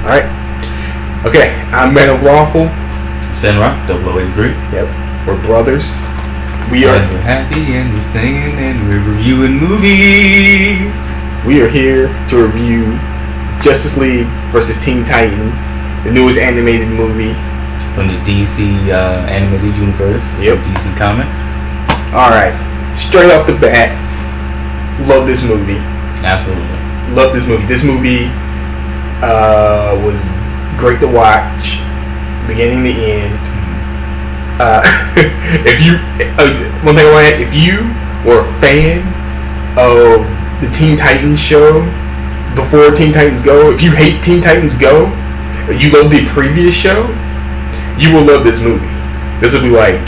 Alright. Okay, I'm Man of Lawful. Senra, 0083. Yep. We're brothers. We are happy and we're singing and we're reviewing movies. We are here to review Justice League versus Teen Titan, the newest animated movie from the DC animated universe. Yep. DC Comics. Alright. Straight off the bat, love this movie. Absolutely. Love this movie. This movie was great to watch, beginning to end. If you one thing I want to add, if you were a fan of the Teen Titans show before Teen Titans Go, if you hate Teen Titans Go, or you love the previous show, you will love this movie. This will be like,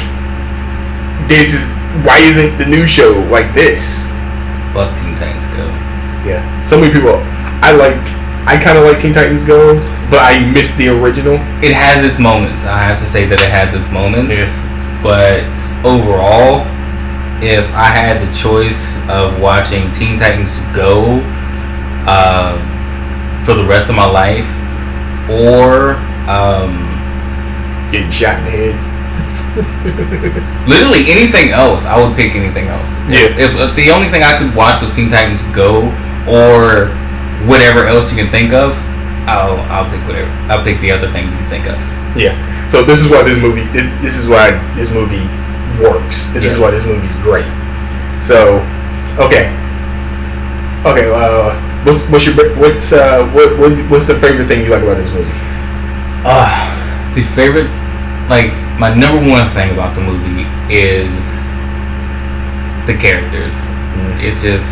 this is why isn't the new show like this? Fuck Teen Titans Go. Yeah, so many people. I kind of like Teen Titans Go, but I missed the original. It has its moments. I have to say that it has its moments. Yeah. But overall, if I had the choice of watching Teen Titans Go for the rest of my life, or getting shot in the head, literally anything else, I would pick anything else. Yeah. If the only thing I could watch was Teen Titans Go, or whatever else you can think of, I'll pick whatever. I'll pick the other thing you can think of. Yeah. So this is why this movie. This is why this movie works. This is why this movie's great. So, okay. What's the favorite thing you like about this movie? The favorite, like my number one thing about the movie is the characters. Mm. It's just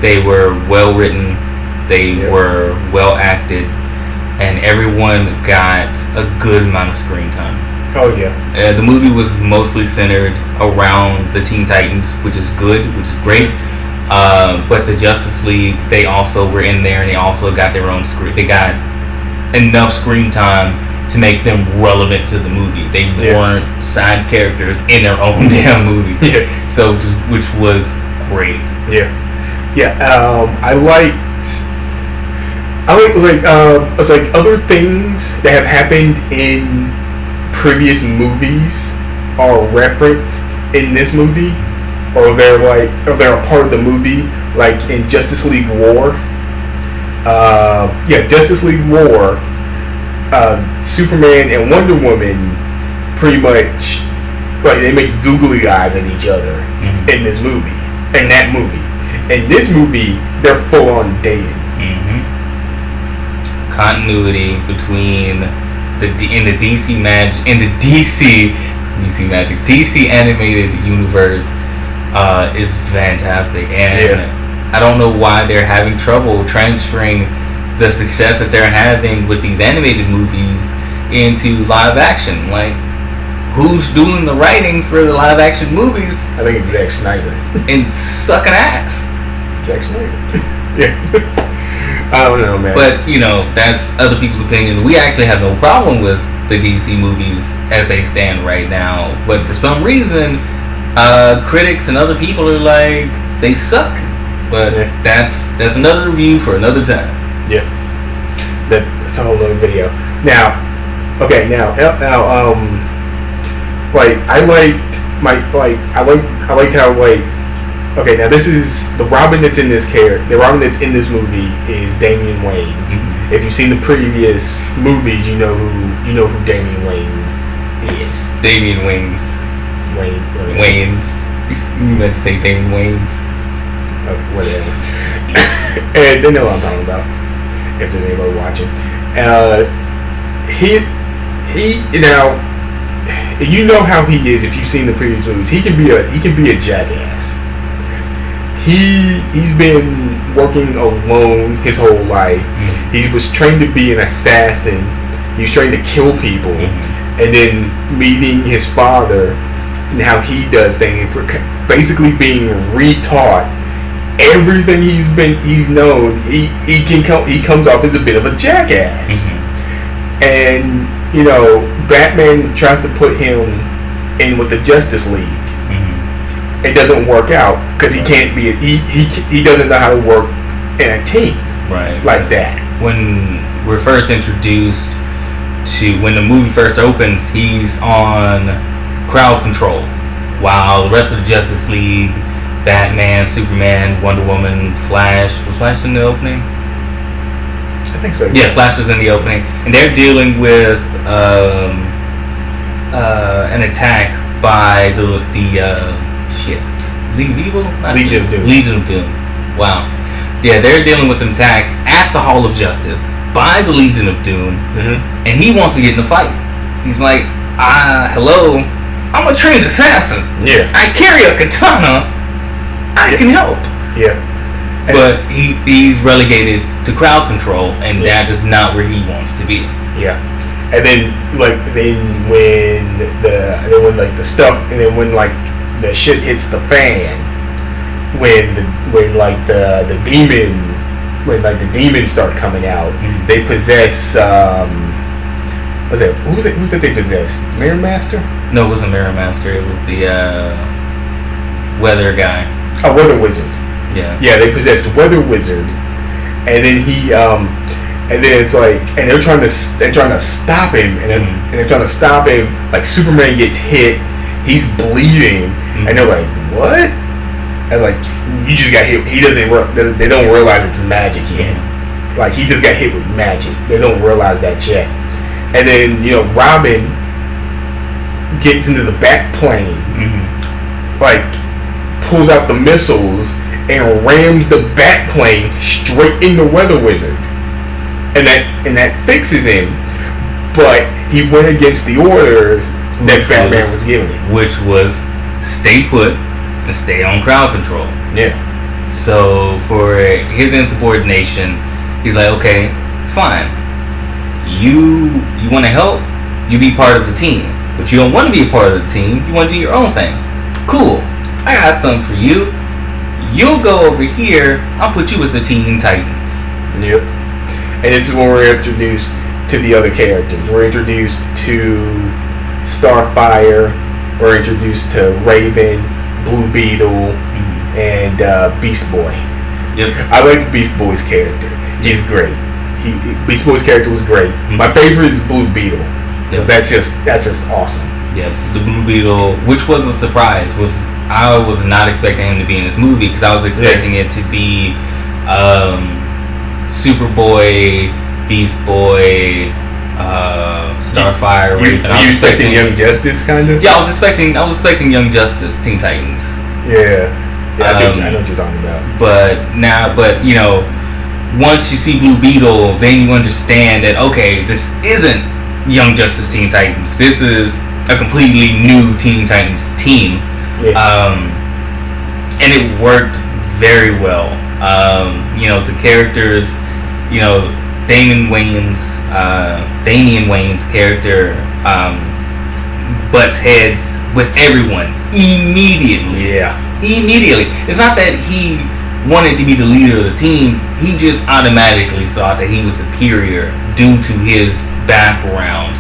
they were well written. They were well acted, and everyone got a good amount of screen time. Oh yeah. The movie was mostly centered around the Teen Titans, which is good, which is great. But the Justice League, they also were in there, and they also got their own screen. They got enough screen time to make them relevant to the movie. They weren't side characters in their own damn movie. Yeah. So, which was great. Yeah. Yeah. It's like other things that have happened in previous movies are referenced in this movie, or they're a part of the movie, like in Justice League War. Justice League War. Superman and Wonder Woman pretty much they make googly eyes at each other in this movie. In that movie. In this movie, they're full on dating. Continuity between the DC animated universe is fantastic, and I don't know why they're having trouble transferring the success that they're having with these animated movies into live action. Like, who's doing the writing for the live action movies? I think it's Zack Snyder. And sucking ass. Zack Snyder. Yeah. I don't know, man. But, that's other people's opinion. We actually have no problem with the DC movies as they stand right now. But for some reason, critics and other people are like, they suck. But that's another review for another time. Yeah. That's a whole other video. Now, I liked how okay, now this is the Robin that's in this character. The Robin that's in this movie is Damian Wayans. Mm-hmm. If you've seen the previous movies, you know who Damian Wayne is. Damian Wayans. Wayans. You meant to say Damian Wayans. Okay, whatever. And they know what I'm talking about. If there's anybody watching, you know how he is. If you've seen the previous movies, he can be a jackass. He's been working alone his whole life. Mm-hmm. He was trained to be an assassin. He was trained to kill people, and then meeting his father and how he does things, basically being retaught everything he's known. He comes off as a bit of a jackass, and Batman tries to put him in with the Justice League. It doesn't work out because he can't be he doesn't know how to work in a team like that. When we're first introduced to, when the movie first opens, he's on crowd control, while the rest of the Justice League, Batman, Superman, Wonder Woman, Flash, was Flash in the opening? I think so. Yeah, Flash was in the opening, and they're dealing with an attack by the League of Evil? Legion of Doom. Legion of Doom. Wow. Yeah, they're dealing with an attack at the Hall of Justice by the Legion of Doom, and he wants to get in the fight. He's like, hello, I'm a trained assassin. Yeah. I carry a katana. I can help. Yeah. But he's relegated to crowd control, and that is not where he wants to be. Yeah. And then when the shit hits the fan, when the demons start coming out, they possess who's that they possess? Mirror Master? No, it wasn't Mirror Master. It was the weather guy. Oh, Weather Wizard. Yeah. Yeah, they possessed Weather Wizard, and then it's like, and they're trying to stop him, and they're trying to stop him. Like, Superman gets hit, he's bleeding, and they're like, what? I was like, you just got hit. He doesn't. They don't realize it's magic yet. Like, he just got hit with magic. They don't realize that yet. And then Robin gets into the back plane, like pulls out the missiles and rams the bat plane straight into Weather Wizard, and that fixes him. But he went against the orders that Batman was giving him, which was stay put and stay on crowd control. Yeah. So for his insubordination, he's like, okay, fine. You want to help? You be part of the team, but you don't want to be a part of the team. You want to do your own thing. Cool. I got something for you. You'll go over here. I'll put you with the Teen Titans. Yep. And this is when we're introduced to the other characters. We're introduced to Starfire. We're introduced to Raven, Blue Beetle, and Beast Boy. Yep. I like Beast Boy's character. He's great. Beast Boy's character was great. My favorite is Blue Beetle. Yep. That's just awesome. Yeah, the Blue Beetle, which was a surprise, I was not expecting him to be in this movie, because I was expecting it to be Superboy, Beast Boy, Starfire, Raven. Were you expecting Young Justice, kind of? Yeah, I was expecting Young Justice, Teen Titans. Yeah, I know what you're talking about. But once you see Blue Beetle, then you understand that, okay, this isn't Young Justice Teen Titans. This is a completely new Teen Titans team. Yeah. And it worked very well. The characters, Damian Wayne's character butts heads with everyone immediately. Yeah. Immediately. It's not that he wanted to be the leader of the team. He just automatically thought that he was superior due to his background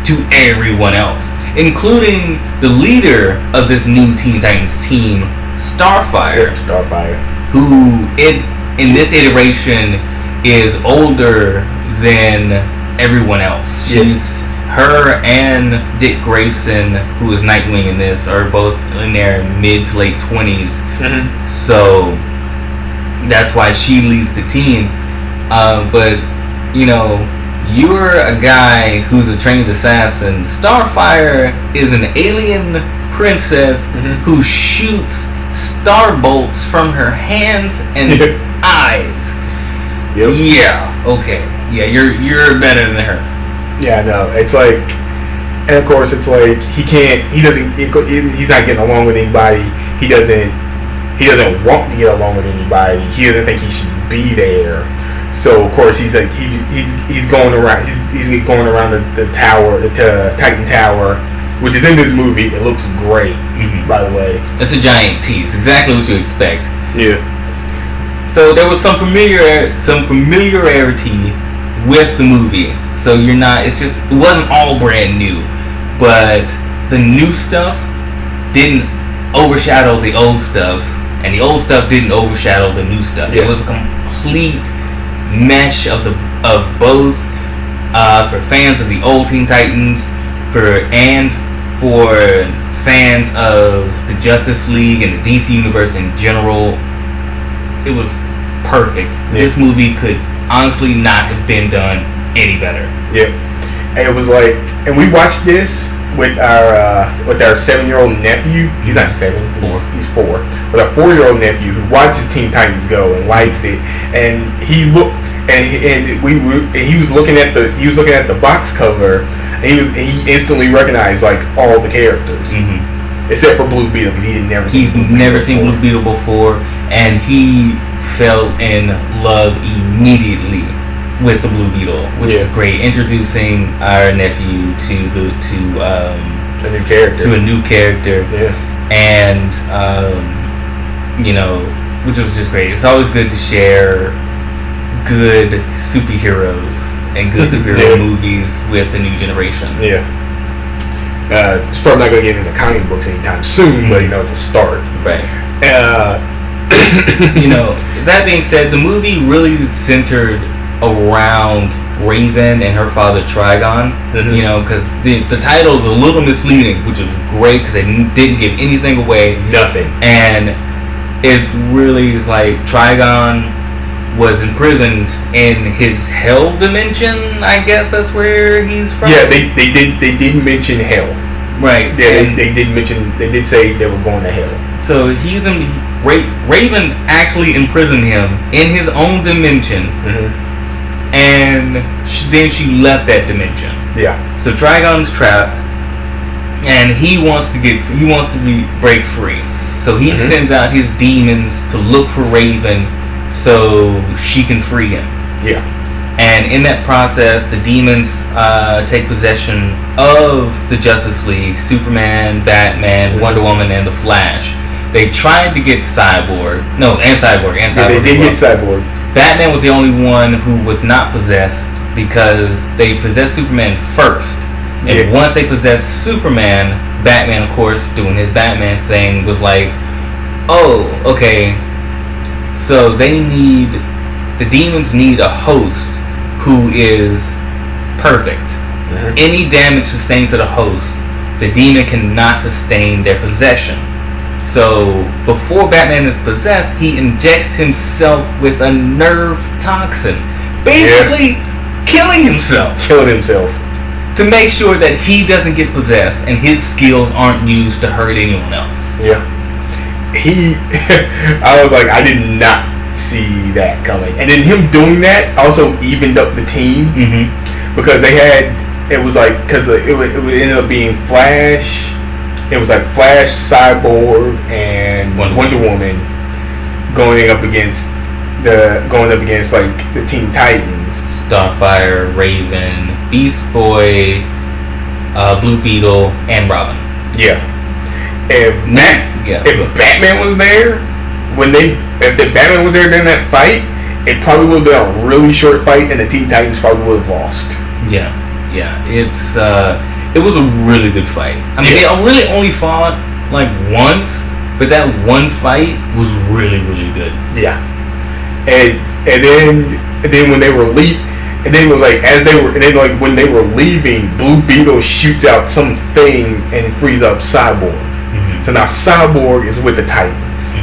to everyone else, including the leader of this new Teen Titans team, Starfire. Who in this iteration is older than everyone else. Her and Dick Grayson, who is Nightwing in this, are both in their mid to late 20s. So that's why she leads the team. But you're a guy who's a trained assassin. Starfire is an alien princess who shoots star bolts from her hands and eyes. Yep. Yeah. Okay. Yeah. You're better than her. Yeah. No. It's like, and of course, it's like he's not getting along with anybody. He doesn't want to get along with anybody. He doesn't think he should be there. So of course he's going around. He's going around the tower, the Titan Tower, which is in this movie. It looks great, by the way. It's a giant tease. Exactly what you expect. Yeah. So there was some familiarity with the movie. So it wasn't all brand new, but the new stuff didn't overshadow the old stuff, and the old stuff didn't overshadow the new stuff. Yeah. It was a complete mesh of of both, for fans of the old Teen Titans, and for fans of the Justice League and the DC Universe in general. It was perfect. Yeah. This movie could honestly not have been done any better. Yeah. And it was like, and we watched this with our 7-year-old nephew. He's not 7. He's 4. With our 4-year-old nephew who watches Teen Titans Go and likes it. And he looked, and he was looking at the box cover, and he instantly recognized like all the characters, except for Blue Beetle, because he'd never seen Blue Beetle before, and he fell in love immediately with the Blue Beetle, which was great. Introducing our nephew to a new character, and which was just great. It's always good to share good superheroes and good superhero movies with the new generation. Yeah. It's probably not going to get into comic books anytime soon, but it's a start. Right. That being said, the movie really centered around Raven and her father Trigon. Because the title is a little misleading, which is great because they didn't give anything away. Nothing. And it really is like Trigon was imprisoned in his hell dimension. I guess that's where he's from. Yeah, they did mention hell. Right. Yeah, they did say they were going to hell. So he's in. Raven actually imprisoned him in his own dimension, and then she left that dimension. Yeah. So Trigon's trapped, and he wants to break free. So he sends out his demons to look for Raven, so she can free him. Yeah. And in that process, the demons take possession of the Justice League: Superman, Batman, Wonder Woman, and the Flash. They tried to get Cyborg. Yeah, they did get Cyborg. Batman was the only one who was not possessed because they possessed Superman first. And once they possessed Superman, Batman, of course, doing his Batman thing, was like, oh, okay, so the demons need a host who is perfect. Any damage sustained to the host, the demon cannot sustain their possession. So before Batman is possessed, he injects himself with a nerve toxin, basically killing himself. To make sure that he doesn't get possessed and his skills aren't used to hurt anyone else. Yeah. I was like, I did not see that coming. And then him doing that also evened up the team, because it ended up being Flash. It was like Flash, Cyborg, and Wonder Woman going up against like the Teen Titans. Starfire, Raven, Beast Boy, Blue Beetle, and Robin. Yeah. If Batman was there, if the Batman was there during that fight, it probably would have been a really short fight, and the Teen Titans probably would have lost. Yeah. It was a really good fight. I mean, they really only fought like once, but that one fight was really, really good. Yeah. And then when they were when they were leaving, Blue Beetle shoots out something and frees up Cyborg. So now Cyborg is with the Titans,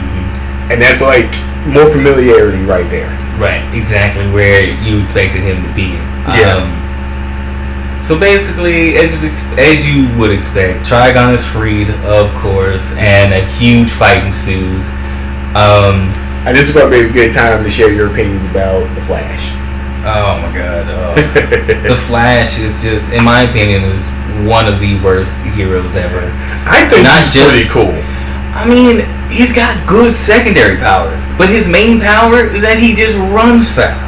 and that's like more familiarity right there. Right, exactly where you expected him to be. Yeah. So basically, as you would expect, Trigon is freed, of course, and a huge fight ensues. And this is probably a good time to share your opinions about the Flash. Oh my God, the Flash is just, in my opinion, is one of the worst heroes ever. I think he's pretty cool. I mean, he's got good secondary powers, but his main power is that he just runs fast.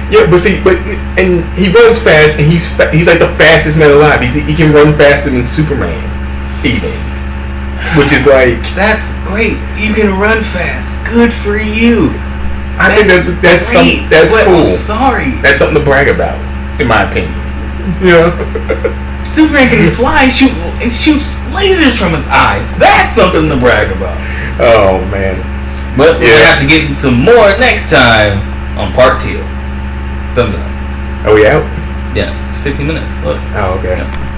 Yeah, and he runs fast, and he's like the fastest man alive. He can run faster than Superman, even. Which is like, that's great. You can run fast. Good for you. I think that's cool. I'm sorry, that's something to brag about, in my opinion. Yeah. Superman can fly and shoots lasers from his eyes. That's something to brag about. Oh man. But we'll have to get into more next time on part 2. Thumbs up. Are we out? Yeah, it's 15 minutes. Look. Oh, okay. Yeah.